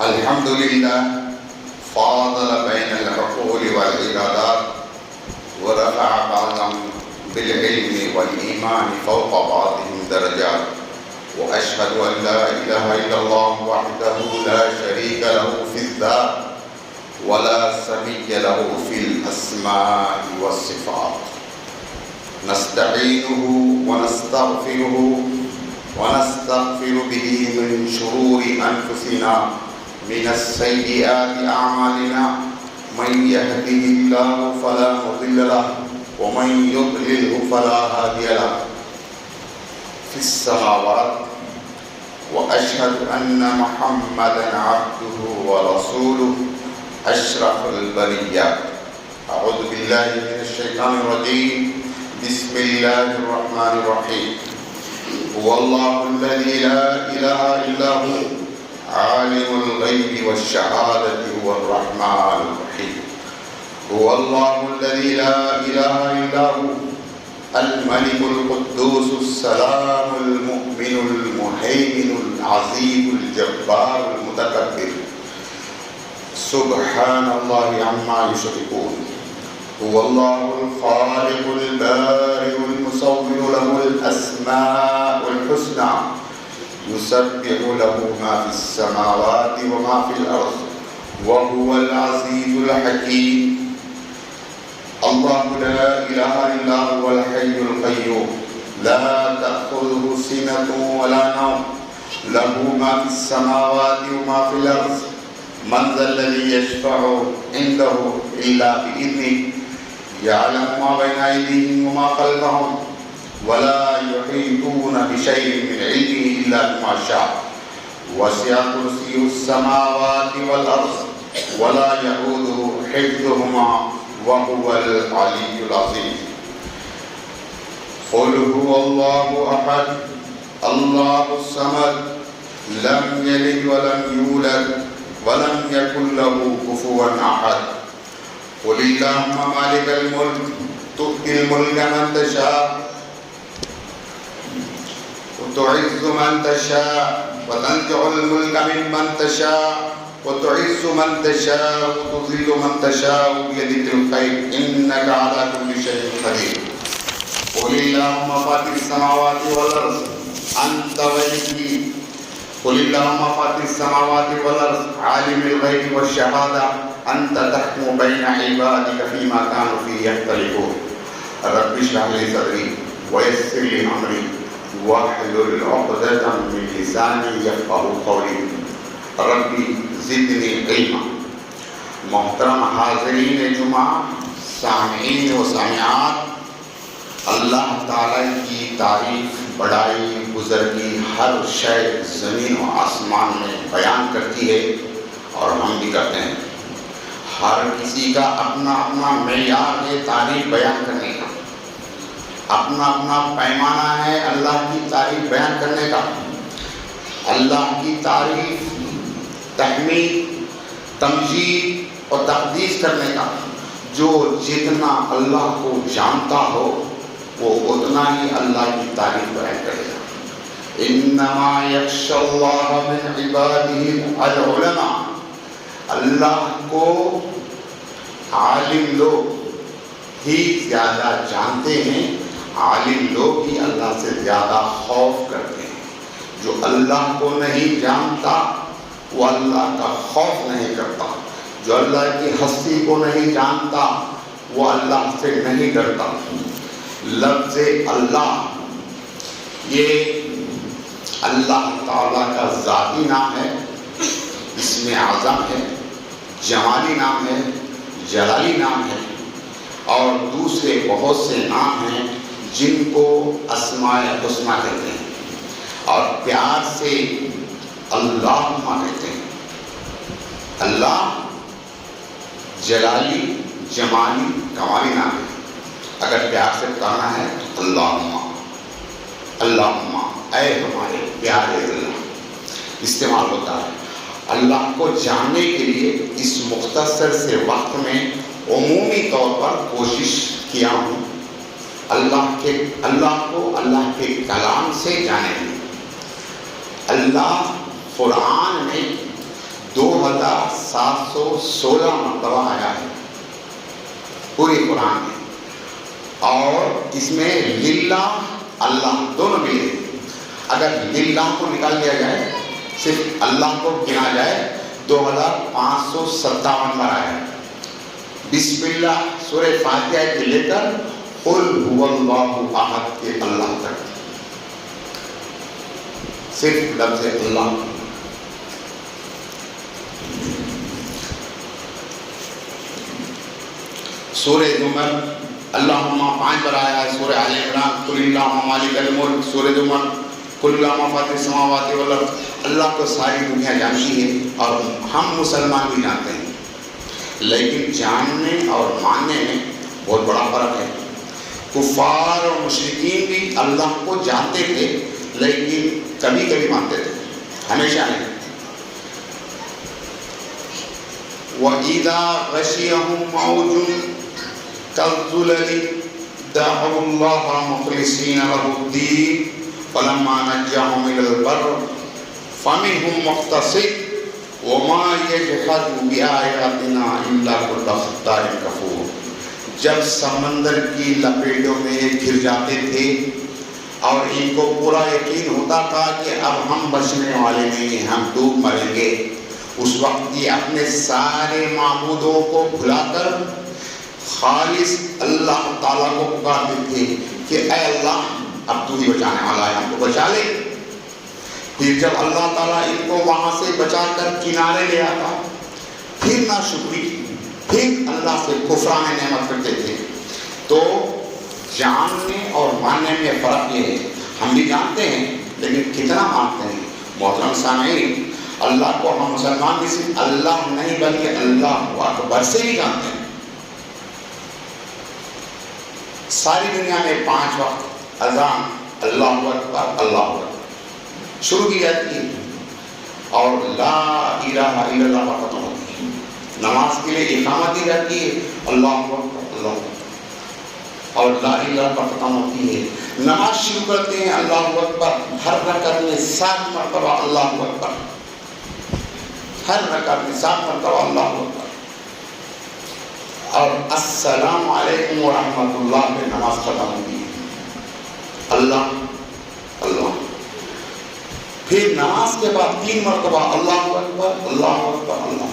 الحمد لله فاضل بين العقول والإرادات ورفع بعضهم بالعلم والإيمان فوق بعضهم درجات وأشهد أن لا إله إلا الله وحده لا شريك له في الذات ولا سمي له في الأسماء والصفات نستعينه ونستغفر به من شرور أنفسنا من السيئات أعمالنا من يهده الله فلا مضل له ومن يضلله فلا هادي له في السماوات وأشهد أن محمدا عبده ورسوله أشرف البريات أعوذ بالله من الشيطان الرجيم بسم الله الرحمن الرحيم هو الله الذي لا إله إلا هو عالم الغيب والشهادة هو الرحمن الرحيم هو الله الذي لا إله إلا هو الملك القدوس السلام المؤمن المهيمن العزيز الجبار المتكبر سبحان الله عما يشركون هو الله الخالق البارئ المصور له الأسماء الحسنى يسبح له ما في السماوات وما في الأرض وهو العزيز الحكيم الله لا إله إلا هو الحي القيوم لا تأخذه سنة ولا نوم له ما في السماوات وما في الأرض من ذا الذي يشفع عنده إلا بإذنه يعلم ما بين أيديهم وما خلفهم ولا يحيطون بشيء من علمه إلا بما شاء وسع كرسيه السماوات والأرض ولا يئوده حفظهما وهو العلي العظيم قل هو الله أحد الله الصمد لم يلد ولم يولد ولم يكن له كفوا أحد قل اللهم مالك الملك تؤتي الملك من تشاء وتعز من تشاء وتنزع الملك ممن تشاء وتعز من تشاء وتذل من تشاء بيدك الخير إنك على كل شيء قدير قل اللهم فاطر السماوات والأرض أنت وليي قل اللهم فاطر السماوات والأرض عالم الغيب والشهادة أنت تحكم بين عبادك فيما كانوا فيه يختلفون رب اشرح لي صدري ويسر لي أمري واحلل عقدة من لساني يفقهوا قولي ربی زدنی علما. محترم حاضرین جمعہ، سامعین و سامعات، اللہ تعالی کی تعریف، بڑائی، بزرگی ہر شے زمین و آسمان میں بیان کرتی ہے اور ہم بھی کرتے ہیں. ہر کسی کا اپنا اپنا معیار ہے تعریف بیان کرنے کا، اپنا اپنا پیمانہ ہے اللہ کی تعریف بیان کرنے کا. اللہ کی تعریف، تحمید، تمجید اور تقدیس کرنے کا. جو جتنا اللہ کو جانتا ہو وہ اتنا ہی اللہ کی تعریف بیان کرے گا. انما یخشی اللہ من عبادہ العلماء. اللہ کو عالم لوگ ہی زیادہ جانتے ہیں، عالم لوگ ہی اللہ سے زیادہ خوف کرتے ہیں. جو اللہ کو نہیں جانتا وہ اللہ کا خوف نہیں کرتا. جو اللہ کی ہستی کو نہیں جانتا وہ اللہ سے نہیں ڈرتا. لفظ اللہ یہ اللہ تعالیٰ کا ذاتی نام ہے، اسم اعظم ہے، جمالی نام ہے، جلالی نام ہے، اور دوسرے بہت سے نام ہیں جن کو اسماء الحسنی کہتے ہیں اور پیار سے اللہ کہتے ہیں. اللہ جلالی، جمالی، کمالی نام ہے. اگر پیار سے کہنا ہے تو اللہم، اللہم اے ہمارے پیارے اللہ استعمال ہوتا ہے. اللہ کو جاننے کے لیے اس مختصر سے وقت میں عمومی طور پر کوشش کیا ہوں اللہ کو اللہ کے کلام سے جانے. اللہ قرآن میں 2716 مرتبہ آیا ہے پوری قرآن میں، اور اس میں للہ اللہ دونوں ملے۔ اگر للہ کو نکال دیا جائے، صرف اللہ کو گنا جائے، 2557 بار آیا ہے۔ بسم اللہ سورہ فاتحہ سے لے کر قل هو اللہ احد کے اللہ تک، صرف لفظ اللہ۔ سورہ زمر اللہم 5 بار آیا ہے، سورہ آل عمران قل اللہم مالک الملک، سورہ زمر قل اللہم فاطر السماوات والارض۔ اللہ کو ساری دنیا جانتی ہے اور ہم مسلمان بھی جانتے ہیں، لیکن جاننے اور ماننے میں بہت بڑا فرق ہے۔ کفار اور مشرکین بھی اللہ کو جانتے تھے، لیکن کبھی کبھی مانتے تھے، ہمیشہ نہیں۔ وَإِذَا غَشِيَهُم مَّوْجٌ كَالظُّلَلِ دَعَوُا اللَّهَ مُخْلِصِينَ لَهُ الدِّينَ فَلَمَّا نَجَّاهُمْ إِلَى الْبَرِّ فَمِنْهُم مُّقْتَصِدٌ وَمَا يَجْحَدُ بِآيَاتِنَا إِلَّا كُلُّ خَتَّارٍ كَفُورٍ۔ جب سمندر کی لپیٹوں میں گر جاتے تھے اور ان کو پورا یقین ہوتا تھا کہ اب ہم بچنے والے نہیں، ہم ڈوب مریں گے، اس وقت یہ اپنے سارے معبودوں کو بھلا کر خالص اللہ تعالیٰ کو پکارتے تھے کہ اے اللہ اب تو ہی بچانے والا ہے، ہم کو بچا لے۔ پھر جب اللہ تعالیٰ ان کو وہاں سے بچا کر کنارے لے آتا، پھر ناشکری، پھر اللہ سے کفران نعمت کرتے تھے۔ تو جاننے اور ماننے میں فرق یہ ہے، ہم بھی جانتے ہیں لیکن کتنا مانتے ہیں۔ محترم سامعین، اللہ کو ہم مسلمان بھی صرف اللہ نہیں بلکہ اللہ اکبر سے ہی جانتے ہیں۔ ساری دنیا میں 5 وقت اذان اللہ اکبر اللہ اکبر شروع کی جاتی ہے اور لا الہ الا اللہ پر ختم ہوتی ہے۔ نماز کے لیے اقامت دی جاتی ہے، اللہ اکبر اللہ اکبر، اور لا الہ پر ختم ہوتی ہے۔ نماز شروع کرتے ہیں اللہ اکبر، ہر رکعت میں 7 مرتبہ اللہ اکبر، ہر رکعت میں 7 مرتبہ اللہ اکبر، اور السلام علیکم ورحمۃ اللہ پہ نماز ختم ہوتی ہے، اللہ اللہ۔ پھر نماز کے بعد 3 مرتبہ اللہ اکبر اللہ اکبر اللہ۔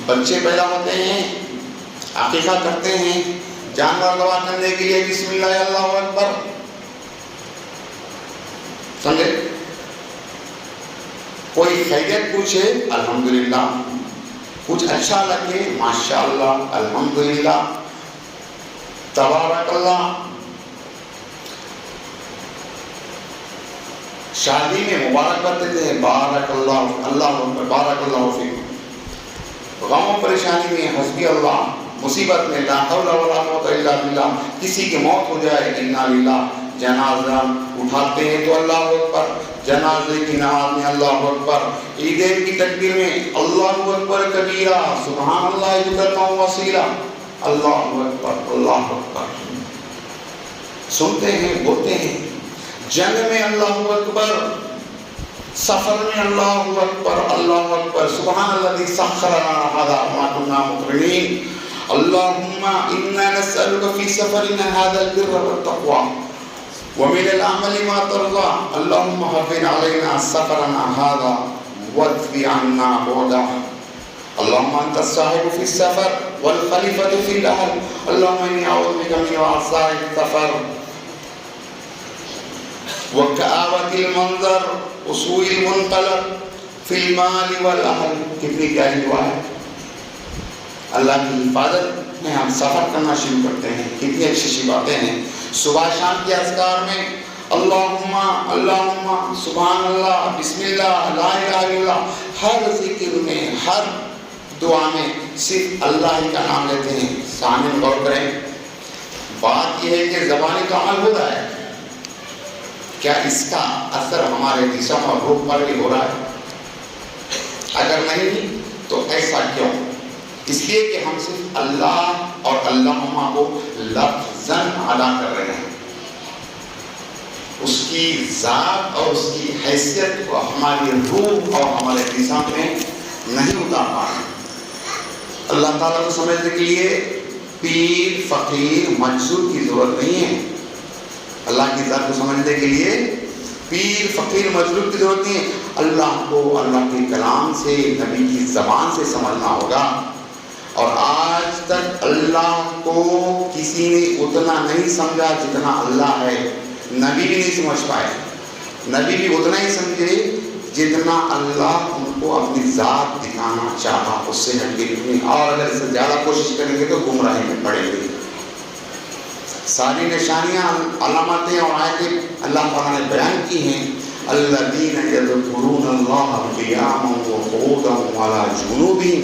بچے پیدا ہوتے ہیں، عقیقہ کرتے ہیں، جانور ذبح کرنے کے لیے بسم اللہ اللہ اکبر، سمجھے؟ کوئی خیریت پوچھے الحمدللہ، کچھ اچھا لگے ماشاءاللہ الحمدللہ تبارک اللہ۔ شادی میں مبارکباد دیتے ہیں، بارک اللہ اللہ اکبر بارک اللہ فیکم۔ غم و پریشانی میں حسبی اللہ، مصیبت میں لا حول ولا قوت الا باللہ، کسی کی موت ہو جائے انا للہ، جنازہ اٹھاتے ہیں تو اللہ اکبر، جنازے کی نماز میں اللہ اکبر، عیدین کی تکبیر میں اللہ اکبر کبیرہ سبحان اللہ بکرۃ وصیلہ، اللہ اکبر اللہ اکبر سنتے ہیں بولتے ہیں۔ جنگ میں اللہ اکبر، سفر میں اللہ اکبر اللہ اکبر، سبحان الذی سخر لنا ھذا وما كنا مقرنین، اللهم انا نسألك في سفرنا هذا البر والتقوى ومن العمل ما ترضى، اللهم هون علينا سفرنا هذا واكف عنا بعده، اللهم انت الصاحب في السفر والخليفة في الاهل، اللهم اني اعوذ بك من وعثاء السفر وكآبة المنظر وسوء المنقلب في المال والاهل۔ کتنی پیاری دعا ہے، اللہ کی حفاظت میں ہم سفر کرنا شروع کرتے ہیں، کتنی اچھی اچھی باتیں ہیں۔ صبح شام کے اذکار میں اللہم اللہم سبحان اللہ بسم اللہ لا الہ الا اللہ، ہر ذکر میں ہر دعا میں صرف اللہ ہی کا نام لیتے ہیں۔ سامنے غور کریں، بات یہ ہے کہ زبانی کا عمل ہو رہا ہے، کیا اس کا اثر ہمارے جسم اور روح پر بھی ہو رہا ہے؟ اگر نہیں تو ایسا کیوں؟ اس لیے کہ ہم صرف اللہ اور اللہم کو لفظاً ادا کر رہے ہیں، اس کی ذات اور اس کی حیثیت کو ہماری روح اور ہمارے جسم میں نہیں اتار پا رہے. اللہ تعالیٰ کو سمجھنے کے لیے پیر فقیر مجذوب کی ضرورت نہیں ہے. اللہ کی ذات کو سمجھنے کے لیے پیر فقیر مجذوب کی ضرورت نہیں ہے. اللہ کو اللہ کے کلام سے نبی کی زبان سے سمجھنا ہوگا. اور آج تک اللہ کو کسی نے اتنا نہیں سمجھا جتنا اللہ ہے. نبی بھی نہیں سمجھ پائے. نبی بھی اتنا ہی سمجھے جتنا اللہ ان کو اپنی ذات دکھانا چاہا. اس سے ہٹ کے نہیں. اور اگر اس سے زیادہ کوشش کریں گے تو گمراہی میں پڑیں گے. ساری نشانیاں علامتیں اور آیتیں اللہ تعالیٰ نے بیان کی ہیں. الذین یذکرون اللہ قیاما وقعودا وعلی جنوبہم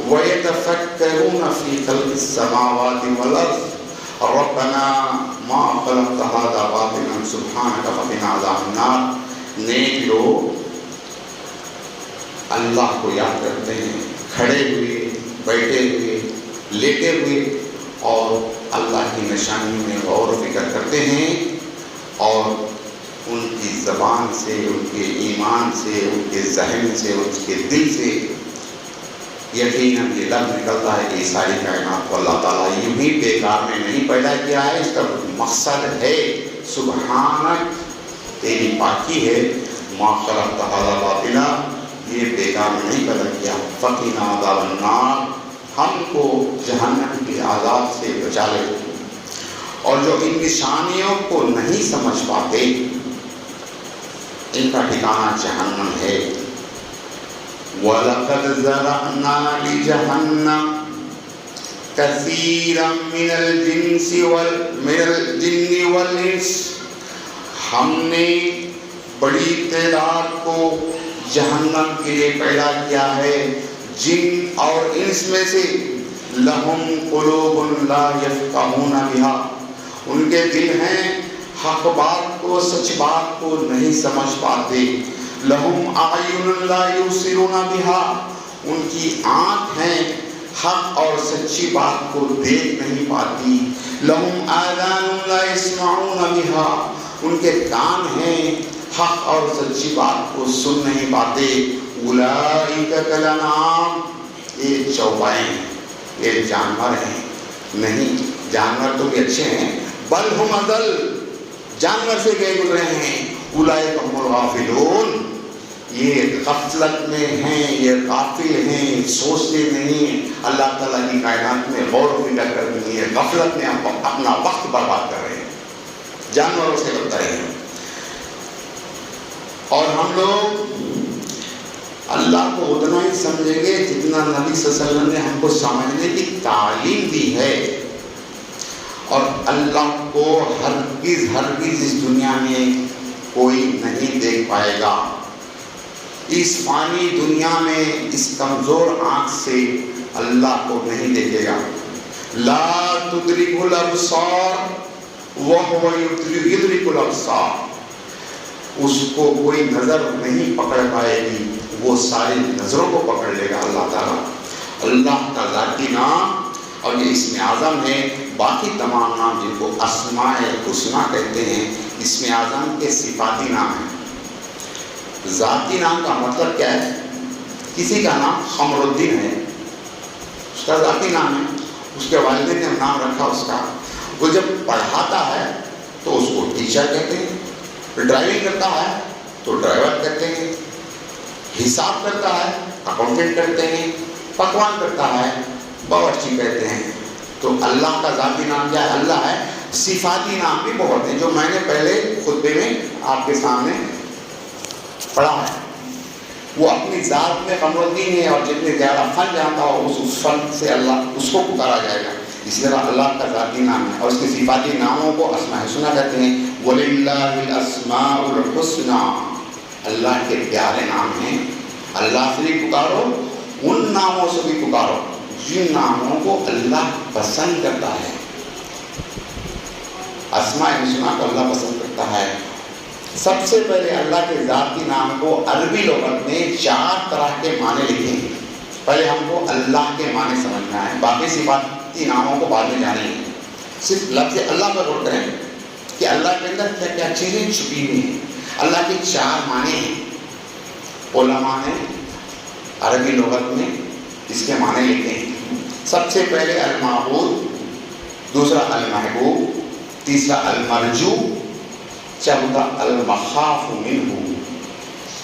وَيَتَفَكَّرُونَ فِي خَلْقِ السَّمَاوَاتِ وَالْأَرْضِ رَبَّنَا مَا خَلَقْتَ هَذَا بَاطِلًا سُبْحَانَكَ فَقِنَا عَذَابَ النَّارِ. نیک لوگ اللہ کو یاد کرتے ہیں کھڑے ہوئے, بیٹھے ہوئے, لیٹے ہوئے, اور اللہ کی نشانیوں میں غور و فکر کرتے ہیں. اور ان کی زبان سے, ان کے ایمان سے, ان کے ذہن سے, ان کے دل سے یقیناً یہ لفظ نکلتا ہے کہ ساری کائنات کو اللہ تعالیٰ یوں ہی بیکار میں نہیں پیدا کیا ہے. اس کا مقصد ہے سبحانک, تیری پاکی ہے, ما خلقت ھذا باطلا, یہ بیکار میں نہیں پیدا کیا. فقنا عذاب النار, ہم کو جہنم کے عذاب سے بچا لے. اور جو ان نشانیوں کو نہیں سمجھ پاتے ان کا ٹھکانہ جہنم ہے. وَلَقَدْ ذَرَأْنَا لِجَهَنَّمَ كَثِيرًا مِنَ الْجِنِّ وَالْإِنسِ. ہم نے بڑی تعداد کو جہنم کے لیے پیدا کیا ہے جن اور انس میں سے. لَهُمْ قُلُوبٌ لَا يَفْقَهُونَ بِهَا, ان کے دل ہیں حق بات کو, سچ بات کو نہیں سمجھ پاتے. لَهُمْ أَعْيُنٌ لَا يُبْصِرُونَ بِهَا, ان کی آنکھ ہیں حق اور سچی بات کو دیکھ نہیں پاتی. لَهُمْ آذَانٌ لَا يَسْمَعُونَ بِهَا, ان کے کان ہیں حق اور سچی بات کو سن نہیں پاتے. أُولَٰئِكَ كَالْأَنْعَامِ, یہ چوپائے ہیں, یہ جانور ہیں. نہیں, جانور تو بھی اچھے ہیں. بل ہم اضل, جانور سے گئے گزرے ہیں. اولئک هم الغافلون, یہ غفلت میں ہیں, یہ غافل ہیں, سوچتے نہیں. اللہ تعالیٰ کی کائنات میں غور و فکر کرنی ہے, غفلت میں اپنا وقت برباد کر رہے ہیں, جانوروں سے بدتر ہیں. اور ہم لوگ اللہ کو اتنا ہی سمجھیں گے جتنا نبی صلی اللہ علیہ وسلم نے ہم کو سمجھنے کی تعلیم دی ہے. اور اللہ کو ہرگز اس دنیا میں کوئی نہیں دیکھ پائے گا. اس فانی دنیا میں اس کمزور آنکھ سے اللہ کو نہیں دیکھے گا. لا تدرک الابصار وهو یدرک الابصار, اس کو کوئی نظر نہیں پکڑ پائے گی, وہ ساری نظروں کو پکڑ لے گا اللہ تعالیٰ. اللہ کا ذاتی نام اور یہ اسم اعظم ہے. باقی تمام نام جن کو اسماء الحسنی کہتے ہیں, اسم اعظم کے صفاتی نام ہیں. ذاتی نام کا مطلب کیا ہے؟ کسی کا نام خمر الدین ہے, اس کا ذاتی نام ہے, اس کے والدین نے نام رکھا اس کا. وہ جب پڑھاتا ہے تو اس کو ٹیچر کہتے ہیں, ڈرائیونگ کرتا ہے تو ڈرائیور کہتے ہیں, حساب کرتا ہے اکاؤنٹنٹ کہتے ہیں, پکوان کرتا ہے باورچی کہتے ہیں. تو اللہ کا ذاتی نام کیا ہے؟ اللہ ہے. صفاتی نام بھی بہت ہیں جو میں نے پہلے خطبے میں آپ کے سامنے پڑھا ہے. وہ اپنی ذات میں قمر الدین ہے, اور جتنے زیادہ فن جانتا ہو اس فن سے اللہ اس کو پکارا جائے گا. اسی طرح اللہ کا ذاتی نام ہے, اور اس کے صفاتی ناموں کو اسماء الحسنی کہتے ہیں. وَلِلَّهِ الْأَسْمَاءُ الْحُسْنَى, اللہ کے پیارے نام ہیں. اللہ سے بھی پکارو, ان ناموں سے بھی پکارو جن ناموں کو اللہ پسند کرتا ہے. اسماء الحسنی کو اللہ پسند کرتا ہے. سب سے پہلے اللہ کے ذاتی نام کو عربی لغت میں 4 طرح کے معنی لکھے ہیں. پہلے ہم کو اللہ کے معنی سمجھنا ہے, باقی صفاتی ناموں کو بعد میں جانیں گے. صرف لفظ اللہ پر غور کریں. کہ اللہ کے اندر کیا کیا چیزیں چھپی ہوئی ہیں۔ اللہ کے 4 معنی ہیں، علماء نے عربی لغت میں اس کے معنی لکھے ہیں۔ سب سے پہلے المعبود، دوسرا المحبوب، تیسرا المرجو، چوتھا المخاف منہ۔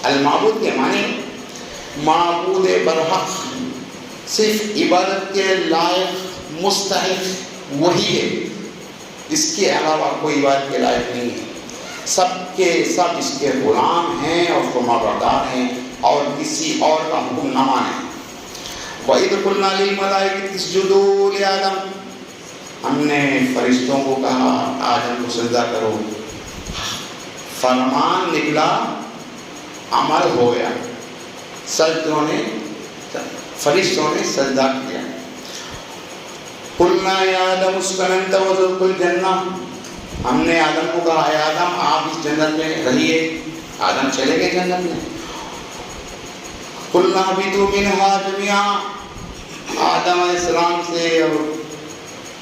المعبود کے معنی معبود برحق، صرف عبادت کے لائق مستحق وہی ہے، اس کے علاوہ کوئی عبادت کے لائق نہیں ہے، سب کے سب اس کے غلام ہیں اور فرمانبردار ہیں اور کسی اور کا حکم نہ مانیں۔ وَإِذْ قُلْنَا لِلْمَلَائِكَةِ اسْجُدُوا لِآدَمَ، ہم نے فرشتوں کو کہا آدم کو سجدہ کرو، فرمان نکلا، عمل ہو گیا، فرشتوں نے سجدہ کیا۔ قُلْنَا يَا آدَمُ اسْكُنْ أَنْتَ وَزَوْجُكَ الْجَنَّةَ، ہم نے آدم کو کہا اے آدم آپ اس جنت میں رہیے، آدم چلے گئے جنت میں۔ قُلْنَا اهْبِطُوا مِنْهَا جَمِيعًا، آدم علیہ السلام سے اور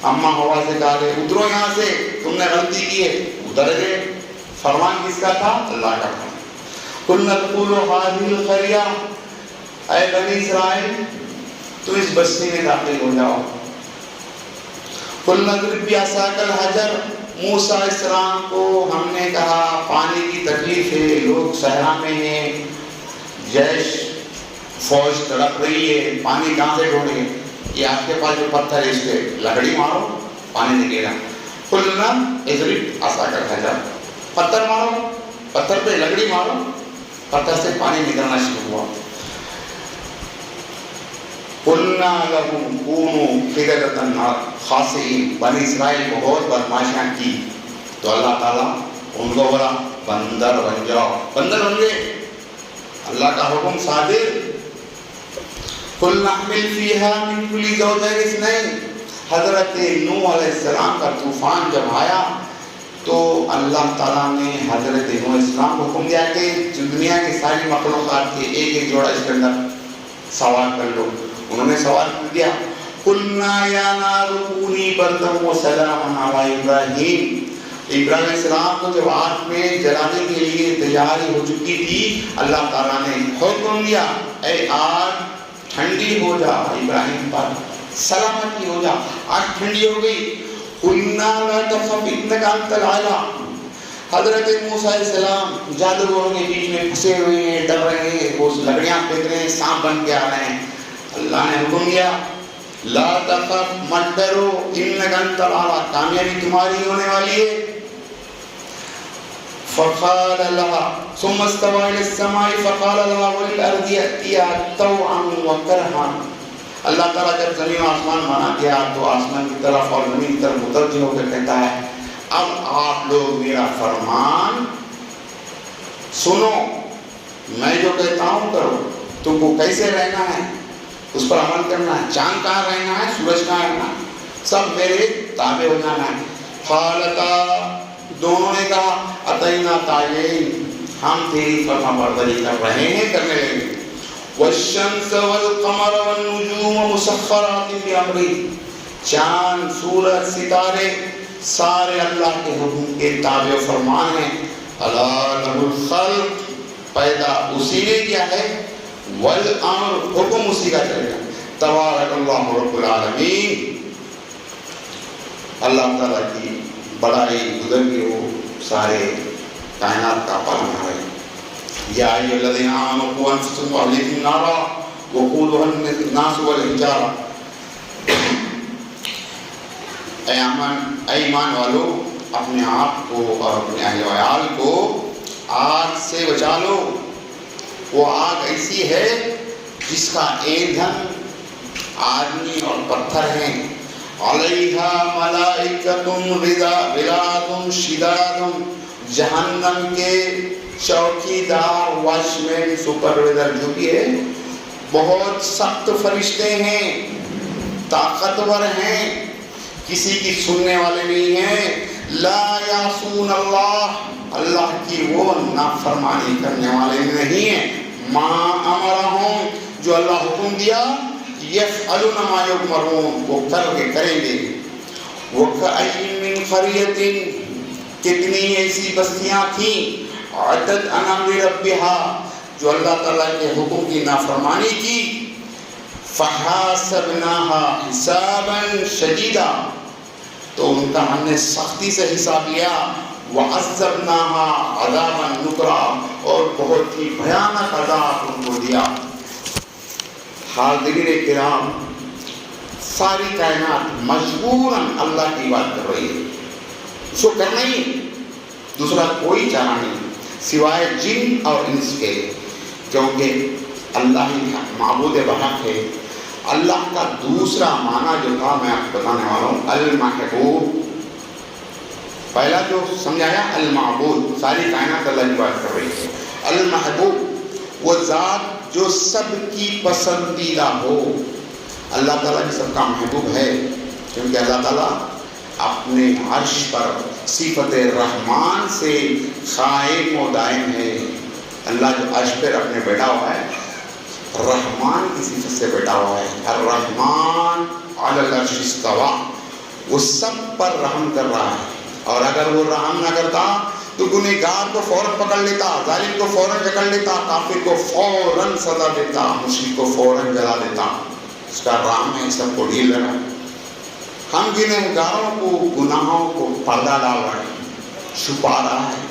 اماں ہوا سے کہا گئے اترو یہاں سے، تم نے غلطی کی ہے، اتر گئے۔ فرمان کس کا تھا؟ اللہ کا تھا۔ قُلْنَا ادْخُلُوا هَٰذِهِ الْقَرْيَةَ، اے بنی اسرائیل تم اس بستی میں داخل ہو جاؤ۔ قُلْنَا اضْرِب بِعَصَاكَ الْحَجَرَ، موسیٰ علیہ السلام کو ہم نے کہا پانی کی تکلیف ہے، لوگ صحرا میں ہیں، جیش فوج تڑپ رہی ہے، پانی کہاں سے ڈھونڈیں، یہ آپ کے پاس جو پتھر ہے اس پہ لکڑی مارو پانی نکلے گا۔ قُلْنَا اضْرِب عَصَاكَ الْحَجَرَ، پتھر مارو، پتھر پہ لکڑی مارو، پتھر سے پانی نکلنا شروع ہوا۔ قُلْنَا لَهُمْ كُونُوا قِرَدَةً خَاسِئِينَ، بنی اسرائیل بہت بدماشیاں کی تو اللہ تعالیٰ ان کو بولا بندر بن جاؤ، بندر بن گئے، اللہ کا حکم صادر۔ قُلْنَا احْمِلْ فِيهَا مِنْ كُلِّ زَوْجَيْنِ اثْنَيْنِ، حضرت نوح علیہ السلام کا طوفان جب آیا تو اللہ تعالیٰ نے حضرت نوح علیہ السلام کو حکم دیا کہ دنیا کی ساری مخلوقات کے ایک ایک جوڑا اس کے اندر سوار کر لو، انہوں نے سوار کر دیا۔ قُلْنَا يَا نَارُ كُونِي بَرْدًا وَسَلَامًا عَلَىٰ إِبْرَاهِيمَ، ابراہیم علیہ السلام کو جب آگ میں جلانے کے لیے تیاری ہو چکی تھی، اللہ تعالیٰ نے حکم دیا اے آگ ٹھنڈی ہو جا، ابراہیم پر سلامتی ہو جا، آگ ٹھنڈی ہو گئی۔ قُلْنَا لَا تَخَفْ إِنَّكَ أَنْتَ الْأَعْلَىٰ، حضرت موسیٰ علیہ السلام جادوگروں کے بیچ میں پھنسے ہوئے ہیں، ڈر رہے ہیں، وہ لکڑیاں پھینک رہے ہیں، سانپ بن کے آ رہے ہیں۔ اللہ نے حکم دیا لا تخف، مت ڈرو، إِنَّكَ أَنْتَ الْأَعْلَىٰ، کامیابی تمہاری ہونے والی ہے۔ فقال لها ثم استوى إلى السماء فقال لها وللأرض ائتيا طوعا وكرها، اللہ تعالیٰ جب زمین و آسمان بنا دیا تو آسمان کی طرف اور زمین کی طرف متوجہ ہو کر کہتا ہے اب آپ لوگ میرا فرمان سنو، میں جو کہتا ہوں کرو، تم کو کیسے رہنا ہے اس پر عمل کرنا ہے، چاند کہاں رہنا ہے، سورج کہاں رہنا ہے، سب میرے تابع ہو جانا ہے۔ قالتا، دونوں نے کہا اتینا طائعین، ہم تیری فرما برداری کر رہے ہیں، کرنے لگے۔ والشمس والقمر والنجوم مسخرات بامرہ، چاند سورج ستارے سارے اللہ کے حکم کے تابع و فرمان ہیں۔ الا لہ الخلق، پیدا اسی نے کیا ہے، والامر، حکم اسی کا چلے گا۔ تبارک اللہ رب العالمین، اللہ تعالیٰ کی بڑائی گزر گئی ہو سارے کائنات کا پالن ہے۔ یا ایھا الذین آمنوا قوا انفسکم واہلیکم نارا وقودها الناس والحجارہ، اے ایمان والو اپنے آپ کو اور اپنے اہل و عیال کو آگ سے بچا لو، وہ آگ ایسی ہے جس کا ایندھن آدمی اور پتھر ہیں۔ علیہا ملائکۃ غلاظ شداد، جہنم کے چوکی دار واچمین سپروائزر جو بھی ہے بہت سخت فرشتے ہیں، طاقتور ہیں، کسی کی سننے والے نہیں ہیں۔ لا یعصون اللہ، اللہ کی وہ نافرمانی کرنے والے نہیں ہیں۔ ما امرہم، جو اللہ حکم دیا، یفعلون ما یؤمرون، وہ کر کے کریں گے۔ وَكَأَيٍّ مِّن قَرْيَةٍ، کتنی ایسی بستیاں تھیں عدد انامر ربہا جو اللہ تعالیٰ کے حکم کی نافرمانی کی، فحاسبناہا حسابا شدیدا تو ان کا ہم نے سختی سے حساب لیا، وعذبناہا عذابا نکرا اور بہت ہی بھیانک عذاب ان کو دیا۔ حاضرین کرام، ساری کائنات مجبوراً اللہ کی بات کر رہی ہے، اس کو کرنا ہی، دوسرا کوئی چارہ نہیں سوائے جن اور انس کے، کیونکہ اللہ ہی معبود بحق ہے۔ اللہ کا دوسرا معنی جو تھا میں آپ کو بتانے والا ہوں، المحبوب، پہلا جو سمجھایا المعبود، ساری کائنات اللہ کی بات کر رہی ہے۔ المحبوب وہ ذات جو سب کی پسندیدہ ہو، اللہ تعالیٰ بھی سب کا محبوب ہے، کیونکہ اللہ تعالیٰ اپنے عرش پر صفت رحمان سے قائم و دائم ہے۔ اللہ جو عرش پر اپنے بیٹھا ہوا ہے، رحمان کی صفت سے بیٹھا ہوا ہے، الرحمن علی العرش استویٰ، وہ سب پر رحم کر رہا ہے، اور اگر وہ رحم نہ کرتا تو گنہگار کو فوراً پکڑ لیتا، ظالم کو فوراً جکڑ لیتا، کافر کو فوراً سزا دیتا، مشرک کو فوراً جلا دیتا۔ اس کا رحم ہے، سب کو ڈھیل رہا ہے۔ ہم گنہگاروں کو، گناہوں کو پردہ ڈال رہے ہیں، چھپا رہا ہے۔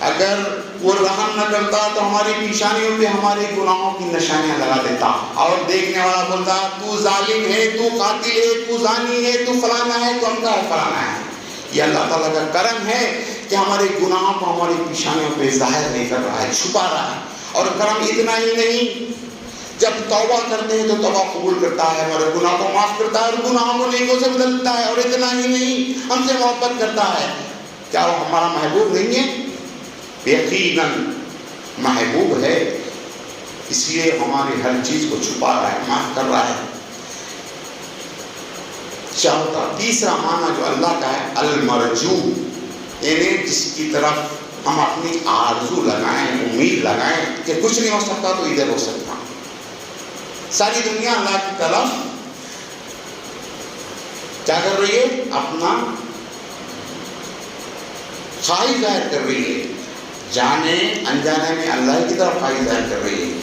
اگر وہ رحم نہ کرتا تو ہماری پیشانیوں پہ ہمارے گناہوں کی نشانیاں لگا دیتا، اور دیکھنے والا بولتا تو ظالم ہے، تو قاتل ہے، تو زانی ہے، تو فلانا ہے، تو ہم کا ہے فلانا ہے۔ یہ اللہ تعالیٰ کا کرم ہے کہ ہمارے گناہوں کو ہماری پیشانیوں پہ ظاہر نہیں کر رہا ہے، چھپا رہا ہے۔ اور کرم اتنا ہی نہیں، جب توبہ کرتے ہیں تو توبہ قبول کرتا ہے، ہمارے گناہ کو معاف کرتا ہے اور گناہوں کو نیکیوں سے بدلتا ہے۔ اور اتنا ہی نہیں، ہم سے محبت کرتا ہے۔ کیا وہ ہمارا محبوب نہیں ہے؟ یقیناً محبوب ہے، اس لیے ہماری ہر چیز کو چھپا رہا ہے، معاف کر رہا ہے۔ چوتھا تیسرا معنی جو اللہ کا ہے المرجو، یعنی جس کی طرف ہم اپنی آرزو لگائیں، امید لگائیں کہ کچھ نہیں ہو سکتا تو ادھر ہو سکتا۔ ساری دنیا اللہ کی طرف کیا کر رہی ہے؟ اپنا خواہش ظاہر کر رہی ہے، جانے انجانے میں اللہ کی طرف خواہش ظاہر کر رہی ہے۔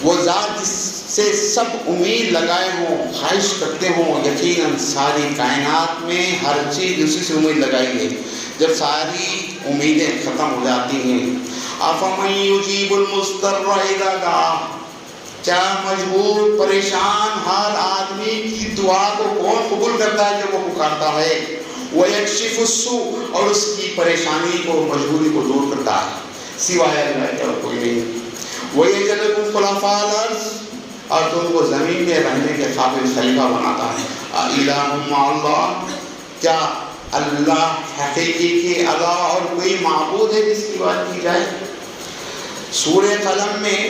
وہ ذات جس سے سب امید لگائے ہوں، خواہش کرتے ہوں، یقیناً ساری کائنات میں ہر چیز اسی سے امید لگائی ہے۔ جب ساری امیدیں ختم ہو جاتی ہیں، افمن یجیب المضطر اذا دعاہ، کیا مجبور پریشان حال آدمی کی دعا کو کون قبول کرتا ہے جب وہ پکارتا ہے؟ وَيَكْشِفُ السُّوءَ، اور اس کی پریشانی کو، مجبوری کو دور کرتا ہے، سوائے اللہ کے اور کوئی نہیں۔ وَيَجْعَلُكُمْ خُلَفَاءَ الْأَرْضِ، اور تم کو زمین میں رہنے کے قابل خلیفہ بناتا ہے۔ الہ مع اللہ، کیا اللہ حقیقی کے علاوہ اور کوئی معبود ہے جس کی بات کی جائے؟ سورہ قلم میں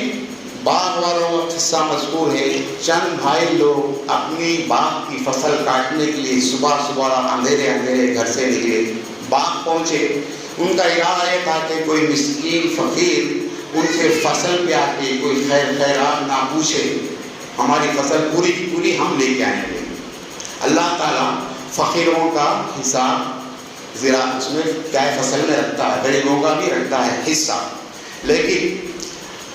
باغ والوں کا قصہ مذکور ہے۔ چند بھائی لوگ اپنی باغ کی فصل کاٹنے کے لیے صبح صبح اندھیرے اندھیرے گھر سے نکلے، باغ پہنچے۔ ان کا ارادہ یہ تھا کہ کوئی مسکین فقیر ان سے فصل پہ آ کے کوئی خیرات نہ پوچھے، ہماری فصل پوری کی پوری ہم لے کے آئیں گے۔ اللہ تعالیٰ فقیروں کا حساب زراعت اس میں کیا فصل میں رکھتا ہے، غریبوں کا بھی رکھتا ہے حصہ، لیکن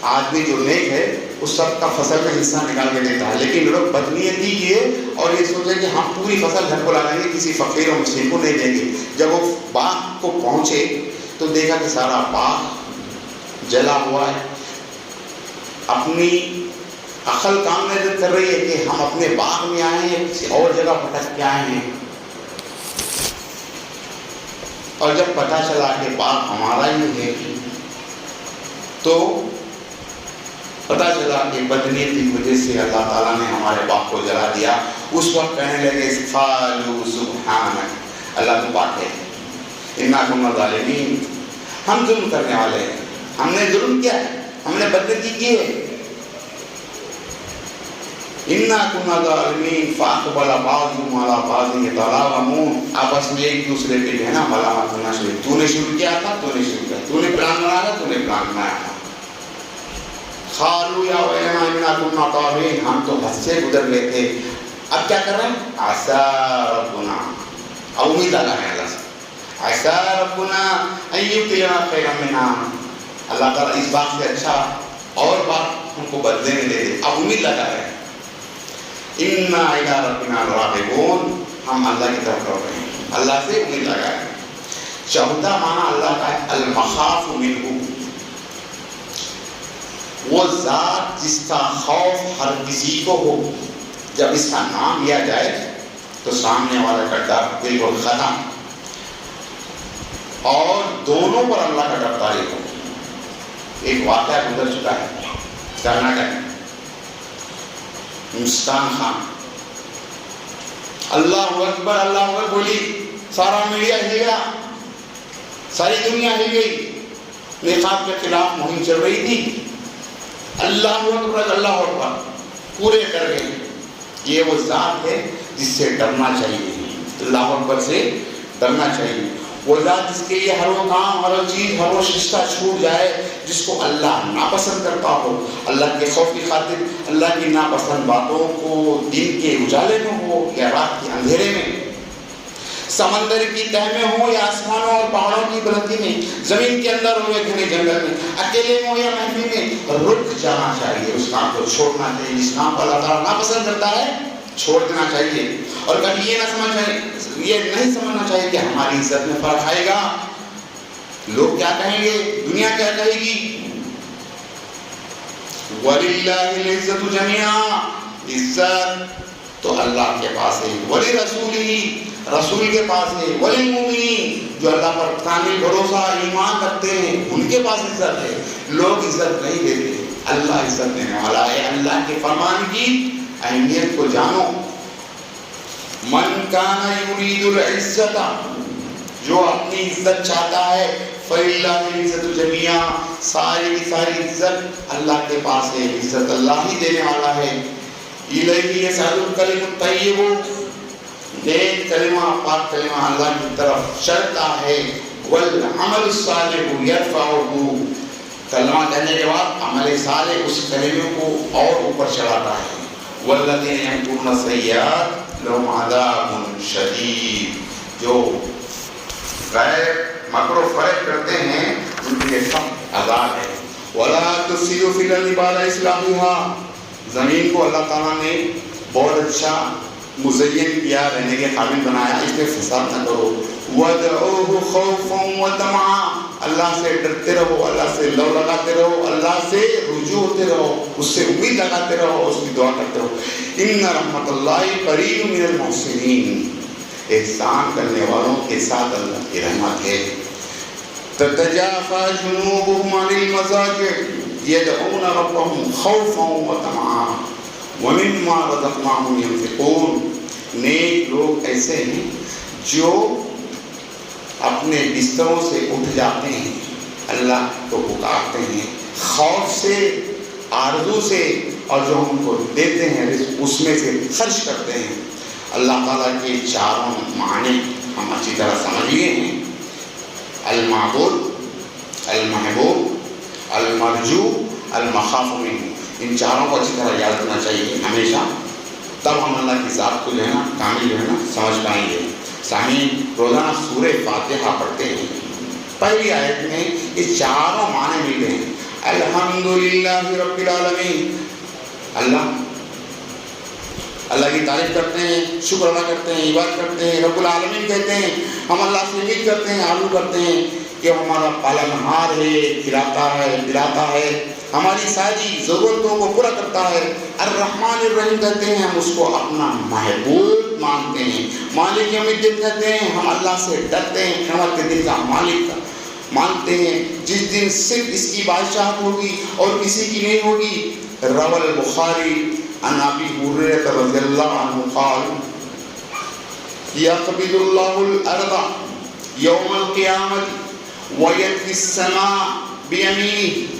آدمی جو نیک ہے اس سب کا فصل میں حصہ نکال کے دیتا ہے۔ لیکن لوگ بدنیتی کیے اور یہ سوچے کہ ہم پوری فصل گھر کو لا لیں گے، کسی فقیر اور مسکین کو نہیں دیں گے۔ جب وہ باغ کو پہنچے تو دیکھا کہ سارا باغ جلا ہوا ہے۔ اپنی عقل کام نہیں کر رہی ہے کہ ہم اپنے باغ میں آئے ہیں یا کسی اور جگہ بھٹک کے آئے ہیں۔ اور جب پتہ چلا کہ باغ ہمارا ہی ہے تو پتہ چلا کہ بدنیت کی وجہ سے اللہ تعالیٰ نے ہمارے باغ کو جلا دیا۔ اس وقت کہنے لگے قالوا سبحانک، اللہ تو پاک ہے، انا کنا ظالمین، ہم ظلم کرنے والے ہیں، ہم نے ظلم کیا ہے، ہم نے بدنیتی کی ہے۔ انا کنا ظالمین فاقبل بعضهم على بعض يتلاومون، آپس میں ایک دوسرے پہ جو ہے نا ملامت کرنا شروع، تو نے شروع کیا تھا، تو نے شروع کیا، تو نے پلان بنایا تھا، تو نے پلان بنایا تھا۔ قالوا یا ویلنا انا کنا طاغین، ہم تو حد سے گزر گئے تھے، اب کیا کر رہے ہیں؟ عسى ربنا، امید لگا ہے اللہ سے، عسى ربنا ان يؤتينا خيرا منها، اللہ تعالیٰ اس بات سے اچھا اور بات ہم کو بدلے میں دے دے. اب امید لگا رہے ہیں. انا الی ربنا راغبون، ہم اللہ کی طرف لوٹ رہے ہیں، اللہ سے امید لگا رہے ہیں. چوتھا معنی اللہ کا ہے المخاف منہ، وہ ذات جس کا خوف ہر کسی کو ہو. جب اس کا نام لیا جائے تو سامنے والا کردار بالکل ختم، اور دونوں پر اللہ کا ڈر طاری ہو. ایک واقعہ گزر چکا ہے کرناٹک میں. مسکان خان اللہ اکبر بولی، سارا میڈیا ہل گیا، ساری دنیا ہل گئی. نقاب کے خلاف مہم چل رہی تھی. اللہ اکبر پورے کر گئے. یہ وہ ذات ہے جس سے ڈرنا چاہیے، اللہ اکبر سے ڈرنا چاہیے. وہ ذات جس کے لیے ہر وہ کام، ہر وہ چیز، ہر وہ ششتہ چھوٹ جائے، جس کو اللہ ناپسند کرتا ہو. اللہ کے خوف کی خاطر اللہ کی ناپسند باتوں کو دن کے اجالے میں ہو یا رات کے اندھیرے میں، سمندر کی تہ میں ہو یا آسمانوں اور پہاڑوں کی بلندی میں، زمین کے اندر ہو یا گھنے جنگل میں، اکیلے میں ہو یا محفل میں، رک جانا چاہیے. اس کام کو چھوڑنا چاہیے. جس کام کو اللہ تعالیٰ ناپسند کرتا ہے چھوڑ دینا چاہیے. اور کبھی یہ نہیں سمجھنا چاہیے کہ ہماری عزت میں فرق آئے گا، لوگ کیا کہیں گے، دنیا کیا کہے گی. وَلِلَّهِ الْعِزَّةُ جَمِيعًا، عزت تو اللہ کے پاس ہے. وَلِرَسُولِهِ، رسول کے پاس ہے. وَلِلْمُؤْمِنِينَ، جو اللہ پر کامل بھروسہ ایمان رکھتے ہیں ان کے پاس عزت ہے. لوگ عزت نہیں دیتے، اللہ عزت دینے والا ہے. اللہ کے فرمان کی اہمیت کو جانو. من کان یرید العزت، جو اپنی عزت چاہتا ہے، فللہ العزت جمیعا، ساری کی ساری عزت اللہ کے پاس ہے. عزت اللہ ہی دینے والا ہے. الیہ یصعد الکلم الطیب، نیک کلمہ، پاک کلمہ اللہ کی طرف چڑھتا ہے. والعمل الصالح یرفعہ، کلمہ کہنے کے بعد عمل صالح اس کلمے کو اور اوپر چڑھاتا ہے. والذین یمکرون السیئات لهم عذاب شدید، جو غیر مکر و فریب کرتے ہیں ان کے سخت عذاب ہے. ولا تفسدوا فی الارض بعد اصلاحها، زمین کو اللہ تعالیٰ نے بہت اچھا مزین کیا، رہنے کے قابل بنایا، اس میں فساد نہ کرو. وَادْعُوهُ خَوْفًا وَطَمَعًا، اللہ سے ڈرتے رہو، اللہ سے لو لگاتے رہو، اللہ سے رجوع ہوتے رہو، اس سے امید لگاتے رہو، اس کی دعا کرتے رہو. إِنَّ رَحْمَتَ اللَّهِ قَرِيبٌ مِنَ الْمُحْسِنِينَ، احسان کرنے والوں کے ساتھ اللہ کی رحمت ہے. تَتَجَافَى جُنُوبُهُمْ عَنِ الْمَضَاجِعِ يَدْعُونَ رَبَّهُمْ خَوْفًا وَطَمَعًا وَمِمَّا رَزَقْنَاهُمْ يُنْفِقُونَ، نیک لوگ ایسے ہیں جو اپنے بستروں سے اٹھ جاتے ہیں، اللہ کو پکارتے ہیں خوف سے، آرزو سے، اور جو ہم کو دیتے ہیں اس میں سے خرچ کرتے ہیں. اللہ تعالیٰ کے چاروں معنی ہم اچھی طرح سمجھ لیے ہیں. المعبود، المحبوب، المرجو، المخاف منہ، ان چاروں کو اچھی طرح یاد رکھنا چاہیے ہمیشہ. تب ہم اللہ کی ذات کو جو ہے نا کامل جو ہے نا سمجھ پائیں گے. سامعین، روزانہ سورہ فاتحہ پڑھتے ہیں. پہلی آیت میں یہ چاروں معنی ملتے ہیں. الحمدللہ رب العالمین، اللہ کی تعریف کرتے ہیں، شکر ادا کرتے ہیں، عبادت کرتے ہیں. رب العالمین کہتے ہیں، ہم اللہ سے امید کرتے ہیں، آرزو کرتے ہیں کہ ہمارا پالنہار ہے، کھلاتا ہے، پلاتا ہے، ہماری ساری ضرورتوں کو پورا کرتا ہے. الرحمن الرحیم کہتے ہیں، ہم اس کو اپنا محبوب مانتے ہیں. مالک یوم الدین کہتے ہیں، ہم اللہ سے ڈرتے ہیں، قیامت کے دن کا مالک مانتے ہیں جس دن صرف اس کی بادشاہت ہوگی اور کسی کی نہیں ہوگی. روى البخاری عن ابی ہریرہ رضی اللہ عنہ قال یقبض اللہ الارض یوم القیامۃ ویطوی السماء بیمینہ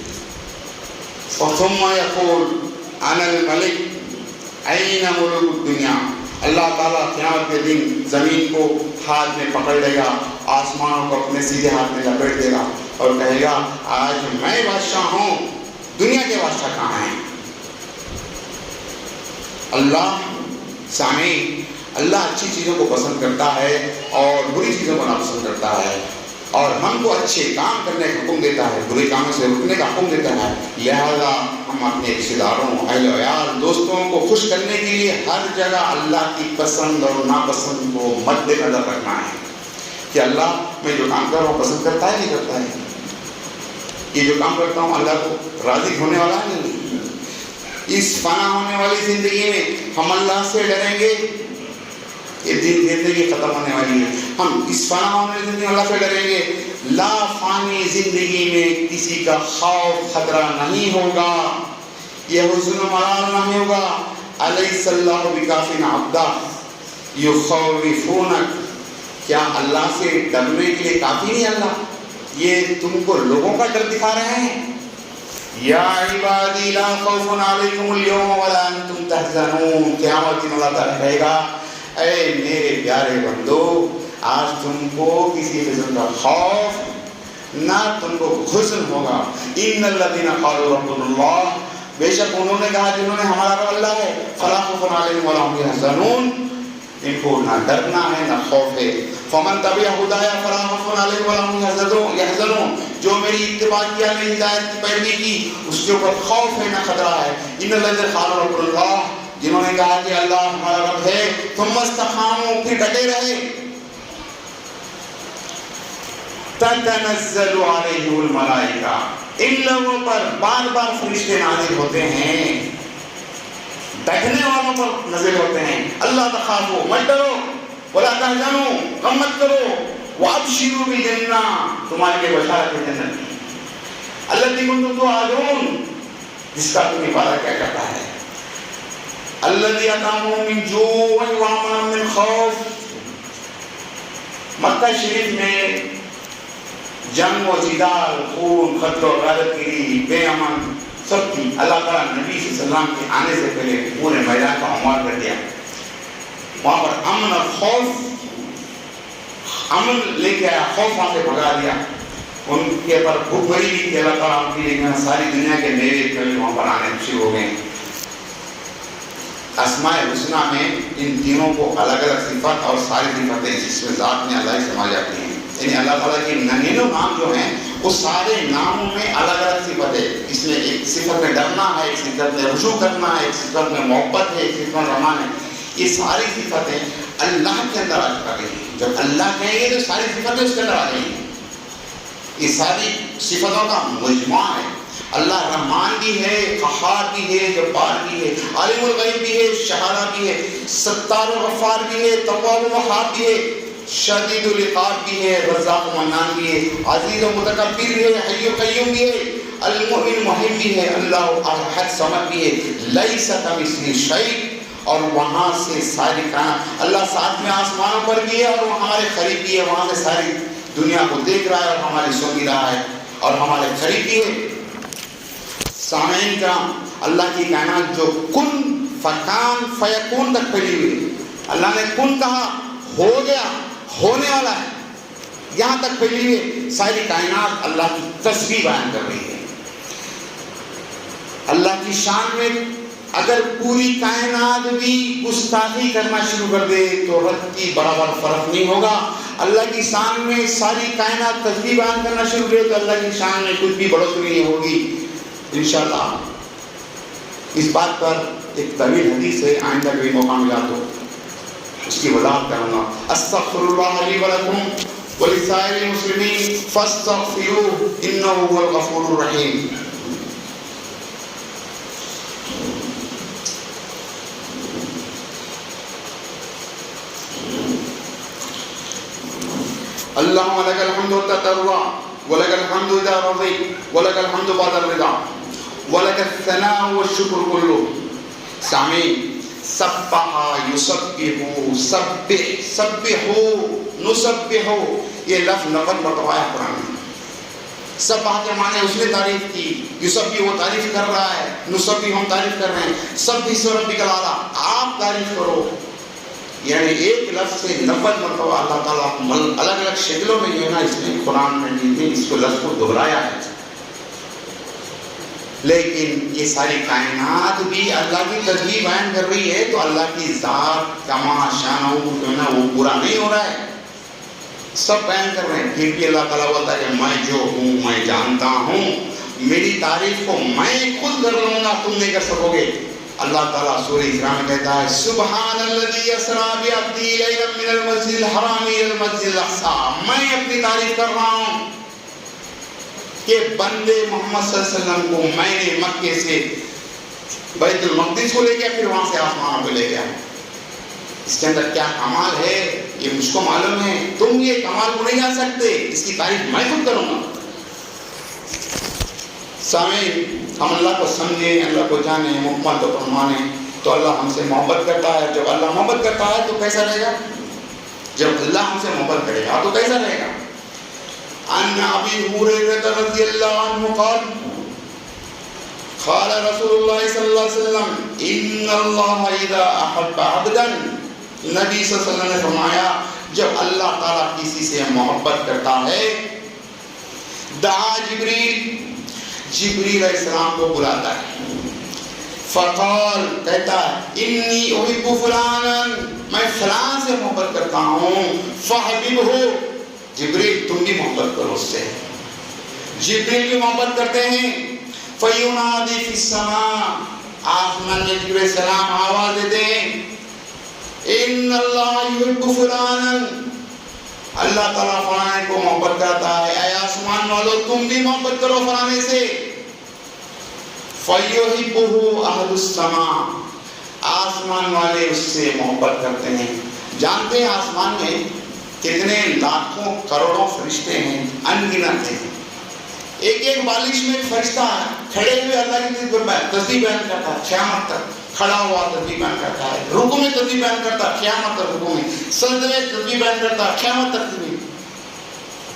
ثم یقول انا الملک این ملوک الدنیا. اللہ تعالیٰ قیامت کے دن زمین کو ہاتھ میں پکڑ لے گا، آسمانوں کو اپنے سیدھے ہاتھ میں لپیٹ دے گا اور کہے گا آج میں بادشاہ ہوں، دنیا کے بادشاہ کہاں ہیں؟ اللہ سامعین، اللہ اچھی چیزوں کو پسند کرتا ہے اور بری چیزوں کو ناپسند کرتا ہے، اور ہم کو اچھے کام کرنے کا حکم دیتا ہے، برے کاموں سے رکنے کا حکم دیتا ہے۔ لہذا ہم اپنے رشتے داروں، اہل و عیال، دوستوں کو خوش کرنے کے لیے ہر جگہ اللہ کی پسند اور ناپسند کو مد نظر رکھنا ہے کہ اللہ میں جو کام کر رہا ہوں پسند کرتا ہے نہیں کرتا ہے، یہ جو کام کرتا ہوں اللہ کو راضی ہونے والا نہیں۔ اس فنا ہونے والی زندگی میں ہم اللہ سے ڈریں گے، یہ دن زندگی ختم ہونے والی ہے، ہم اس فنا ہونے والی زندگی اللہ سے ڈریں گے، لا فانی زندگی میں کسی کا خوف خطرہ نہیں ہوگا، یہ حزن و ملال نہیں ہوگا۔ الیس اللہ بکافٍ عبدہ یخوفونک، کیا اللہ سے ڈرنے کے لیے کافی نہیں اللہ؟ یہ تم کو لوگوں کا ڈر دکھا رہے ہیں۔ یا عبادی لا خوف علیکم اليوم ولا انتم تحزنون، قیامت دن اللہ تعالیٰ کہے گا اے میرے پیارے بندو، آج تم کو کسی قسم کا خوف نہ تم کو حزن ہوگا۔ ان الذین قالوا ربنا اللہ، بے شک انہوں نے کہا جنہوں نے ہمارا رب اللہ ہے، فلا خوف علیہم ولا هم يحزنون، ان کو نہ ڈرنا ہے نہ خوف ہے۔ فمن تبع ہدایا فلا خوف علیہم ولا هم يحزنون، جو میری اتباع کیا، میری ہدایت کی پیروی کی، اس کے اوپر خوف ہے نہ خطرہ ہے۔ ان الذین قالوا ربنا اللہ، جنہوں نے کہا کہ اللہ ہمارا رب ہے، ثم استقاموا، پھر ڈٹے رہے، تتنزل علیہم الملائکہ، ان لوگوں پر بار بار فرشتے نازل ہوتے ہیں، ڈٹنے والوں پر نازل ہوتے ہیں۔ اللہ تخافوا، مت ڈرو، ولا تحزنوا، غم مت کرو، وابشروا بالجنہ، تمہارے لیے بشارت ہے جنت کی، التی کنتم توعدون، جس کا تمہیں وعدہ کیا کرتا ہے، الذی اطعمهم من جوع وآمنهم من خوف۔ مکہ شریف میں جنگ و جدال، خون، قتل و غارت گیری، بے امن سب تھی۔ اللہ تعالیٰ نبی صلی اللہ علیہ وسلم کے آنے سے پہلے پورے میدان کا ہموار کر دیا، وہاں پر امن اور خوف، امن لے کے آیا، خوف وہاں سے بھگا دیا، ان کے پر بھوک بھری بھی تھی اللہ تعالیٰ ان کی، لیکن ساری دنیا کے میوے پھل وہاں پر آنے شروع ہو گئے۔ اسماء الحسنہ میں ان تینوں کو الگ الگ صفت اور ساری صفتیں جس میں ذات میں اللہ ہی سما جاتی ہیں، یعنی اللہ تعالیٰ کے 99 نام جو ہیں وہ سارے ناموں میں الگ الگ صفت ہے۔ اس میں ایک صفت میں ڈرنا ہے، ایک صفت میں رجوع کرنا ہے، ایک صفت میں محبت ہے، ایک صفت میں رحمان ہے۔ یہ ساری صفتیں اللہ کے اندر آ گئی ہیں، جب اللہ کہیں گے تو ساری صفتیں اس کے اندر آ گئی ہیں۔ یہ ساری صفتوں کا مجموعہ ہے۔ اللہ رحمان بھی ہے، قہار بھی ہے، جبار بھی ہے، عالم الغیب بھی ہے، شہادہ بھی ہے، ستار و غفار بھی ہے، تواب و وہاب بھی ہے، شدید العقاب بھی ہے، رزاق و منان بھی ہے، عزیز و متکبر بھی ہے، حی و قیوم بھی ہے، المؤمن محب بھی ہے، اللہ احد صمد بھی ہے، لیس کمثلہ شیء، اور وہاں سے ساری کائنات، اللہ ساتھ میں آسمانوں پر بھی ہے اور وہ ہمارے قریب بھی ہے، وہاں سے ساری دنیا کو دیکھ رہا ہے اور ہماری سن بھی رہا ہے اور ہمارے قریب بھی ہے۔ سامعین کرام، اللہ کی کائنات جو کن فکان فیکون تک پھیلی ہوئی، اللہ نے کن کہا ہو گیا، ہونے والا ہے، یہاں تک پھیلی ہوئی ساری کائنات اللہ کی تسبیح بیان کر رہی ہے۔ اللہ کی شان میں اگر پوری کائنات بھی گستاخی کرنا شروع کر دے تو رت کی برابر فرق نہیں ہوگا۔ اللہ کی شان میں ساری کائنات تسبیح بیان کرنا شروع کرے تو اللہ کی شان میں کچھ بھی بڑھوتری نہیں ہوگی۔ انشاءاللہ اس بات پر ایک طویل حدیث ہے، آئندہ کبھی موقع ملا تو اس کی وضاحت کروں گا۔ استغفر اللہ لی ولکم ولسائر المسلمین فاستغفروہ انہ هو الغفور الرحیم۔ اللہم لک الحمد حتی ترضی ولک الحمد اذا رضیت ولک الحمد بعد الرضا ولک الثناء والشکر کلہ۔ سامعین، سبح یسبح، سبح، سبحو، نسبحو، یہ لفظ 90 مرتبہ ہے قرآن میں۔ سبح کے معنی اس نے تعریف کی، یسبح وہ تعریف کر رہا ہے، نسبح ہم تعریف کر رہے ہیں، سبح اسم ربک الاعلی، آپ تعریف کرو، یعنی ایک لفظ سے 90 مرتبہ اللہ تعالیٰ الگ الگ شکلوں میں جو ہے نا اس نے قرآن میں اس کو لفظ کو دہرایا ہے۔ لیکن یہ ساری کائنات بھی اللہ کی تسبیح بیان کر رہی ہے، تو اللہ کی ذات کما شان جو ہے نا وہ پورا نہیں ہو رہا ہے، سب بیان کر رہے ہیں، پھر بھی اللہ تعالیٰ بولتا ہے کہ میں جو ہوں میں جانتا ہوں، میری تعریف کو میں خود کر لوں گا، تم نہیں کر سکو گے۔ اللہ تعالیٰ سورہ اسراء میں کہتا ہے سبحان الذی اسریٰ بعبدہ لیلا من المسجد الحرام الی المسجد الاقصی، میں اپنی تعریف کر رہا ہوں کہ بندے محمد صلی اللہ علیہ وسلم کو میں نے مکے سے بیت المقدس کو لے گیا، پھر وہاں سے آسمانوں پہ لے گیا۔ اس کے اندر کیا کمال ہے یہ مجھ کو معلوم ہے، تم یہ کمال کو نہیں جان سکتے، اس کی تعریف میں خود کروں گا۔ سامعین، ہم اللہ کو سمجھیں، اللہ کو جانیں، مکمل طور پر مانیں، تو اللہ ہم سے محبت کرتا ہے۔ جب اللہ محبت کرتا ہے تو کیسا رہے گا؟ جب اللہ ہم سے محبت کرے گا تو کیسا رہے گا؟ عن ابی ہریرہ رضی اللہ عنہ قال قال رسول اللہ صلی اللہ علیہ وسلم ان اللہ اذا احب عبدا، نبی صلی اللہ علیہ وسلم نے فرمایا جب اللہ تعالیٰ کسی سے محبت کرتا ہے، دعا جبریل علیہ السلام کو بلاتا ہے، فقال کہتا ہے انی احب فلانا، میں فلان سے محبت کرتا ہوں، فحببہ، جبریل تم بھی محبت کرو اس سے۔ جبریل بھی محبت کرتے ہیں، فینادی فی السماء، آسمان میں جبریل علیہ السلام آواز دیتے ہیں ان اللہ یحب فلانا، اللہ تعالیٰ فلانے کو محبت کرتا ہے، اے آسمان والو تم بھی محبت کرو فلانے سے۔ فَيُحِبُّهُ أَهْلُ السَّمَاءِ، آسمان والے اس سے محبت کرتے ہیں۔ جانتے ہیں آسمان میں کتنے لاکھوں کروڑوں فرشتے ہیں، انگنت ہیں، ایک ایک بالش میں ایک فرشتہ کھڑے ہوئے اللہ کی تسبیح بیان کرتا ہے قیامت تک، کھڑا ہوا تسبیح بیان کرتا ہے، رکوع میں تسبیح بیان کرتا ہے قیامت تک، رکوع میں سجدے میں تسبیح بیان کرتا ہے قیامت تک تسبیح۔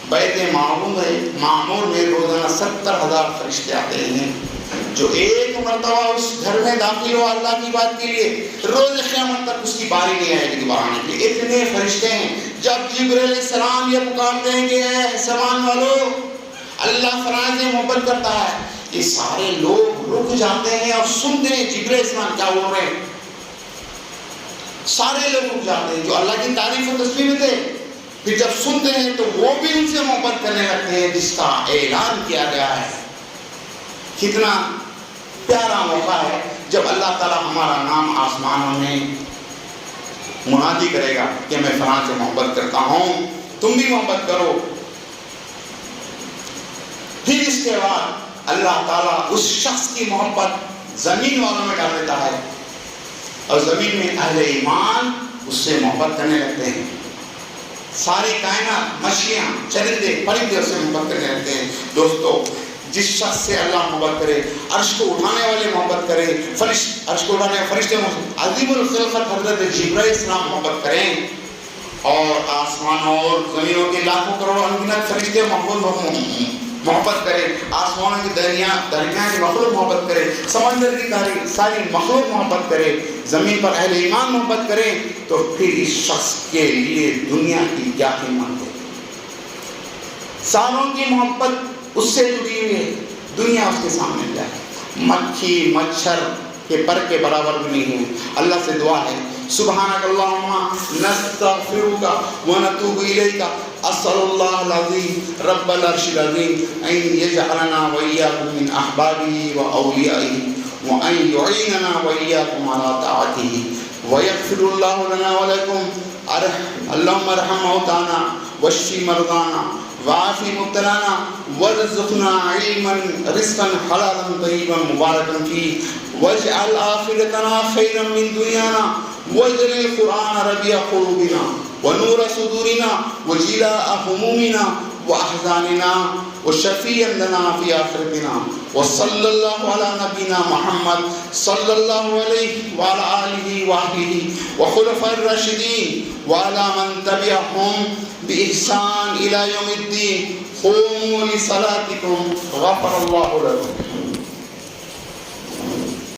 بیت معمور میں روزانہ 70,000 فرشتے آتے ہیں، جو ایک مرتبہ اس گھر میں داخل ہو اللہ کی بات کے لیے، روز قیامت تک اس کی باری نہیں آئے گی دوبارہ آنے کے لیے، اتنے فرشتے ہیں۔ جب جبریل علیہ السلام یہ پکارتے ہیں کہ اے آسمان والو اللہ فلاں سے محبت کرتا ہے، یہ سارے لوگ رک جاتے ہیں اور سنتے ہیں جبریل علیہ السلام کیا بول رہے ہیں، سارے لوگ رک جاتے ہیں جو اللہ کی تعریف و تسبیح میں تھے، پھر جب سنتے ہیں تو وہ بھی ان سے محبت کرنے لگتے ہیں جس کا اعلان کیا گیا ہے۔ کتنا پیارا موقع ہے جب اللہ تعالیٰ ہمارا نام آسمانوں میں منادی کرے گا کہ میں فلاں سے محبت کرتا ہوں، تم بھی محبت کرو۔ پھر اس کے بعد اللہ تعالیٰ اس شخص کی محبت زمین والوں میں ڈال دیتا ہے، اور زمین میں اہل ایمان اس سے محبت کرنے لگتے ہیں۔ ساری کائنات، مچھلیاں، چرندے، پرندے اس سے محبت کرنے لگتے ہیں۔ دوستو، جس شخص سے اللہ محبت کرے، عرش کو اٹھانے والے محبت کرے، عرش کو اٹھانے والے فرشتے عظیم الخلقت حضرت جبرائیل علیہ السلام محبت کریں، اور آسمانوں اور زمینوں کے لاکھوں کروڑوں انگنت فرشتے محبت کرے، آسمانوں کے درمیان کی مخلوق محبت کرے، سمندر کی ساری مخلوق محبت کرے، زمین پر اہل ایمان محبت کریں، تو پھر اس شخص کے لیے دنیا کی کیا قیمت ہے۔ سالوں کی محبت اس سے جڑی ہوئی ہے، دنیا اس کے سامنے کیا ہے، مکھی مچھر کے پر کے برابر بھی نہیں ہے۔ اللہ سے دعا ہے سبحانک اللہم نستغفرک ونتوب الیک، اسأل اللہ العظیم رب العرش العظیم ان یجعلنا وإیاکم من احبابہ واولیائہ وان یعیننا وإیاکم علی طاعتہ ویغفر اللہ لنا ولکم، اللہم ارحم موتانا واشف مرضانا وعافی مبتلانا وارزقنا علما رزقا حلالا طیبا مبارکا فیہ واجعل آخرتنا خیرا من دنیانا واجعل القرآن ربیع قلوبنا ونور صدورنا وجلاء همومنا واحزاننا وشفیعا لنا فی آخرتنا، وصلی اللہ علی نبینا محمد صلی اللہ علیہ وعلی آلہ وصحبہ وخلفاء الراشدین وعلی من تبعهم بإحسان إلى يوم الدين، قوموا لصلاتكم غفر الله لكم۔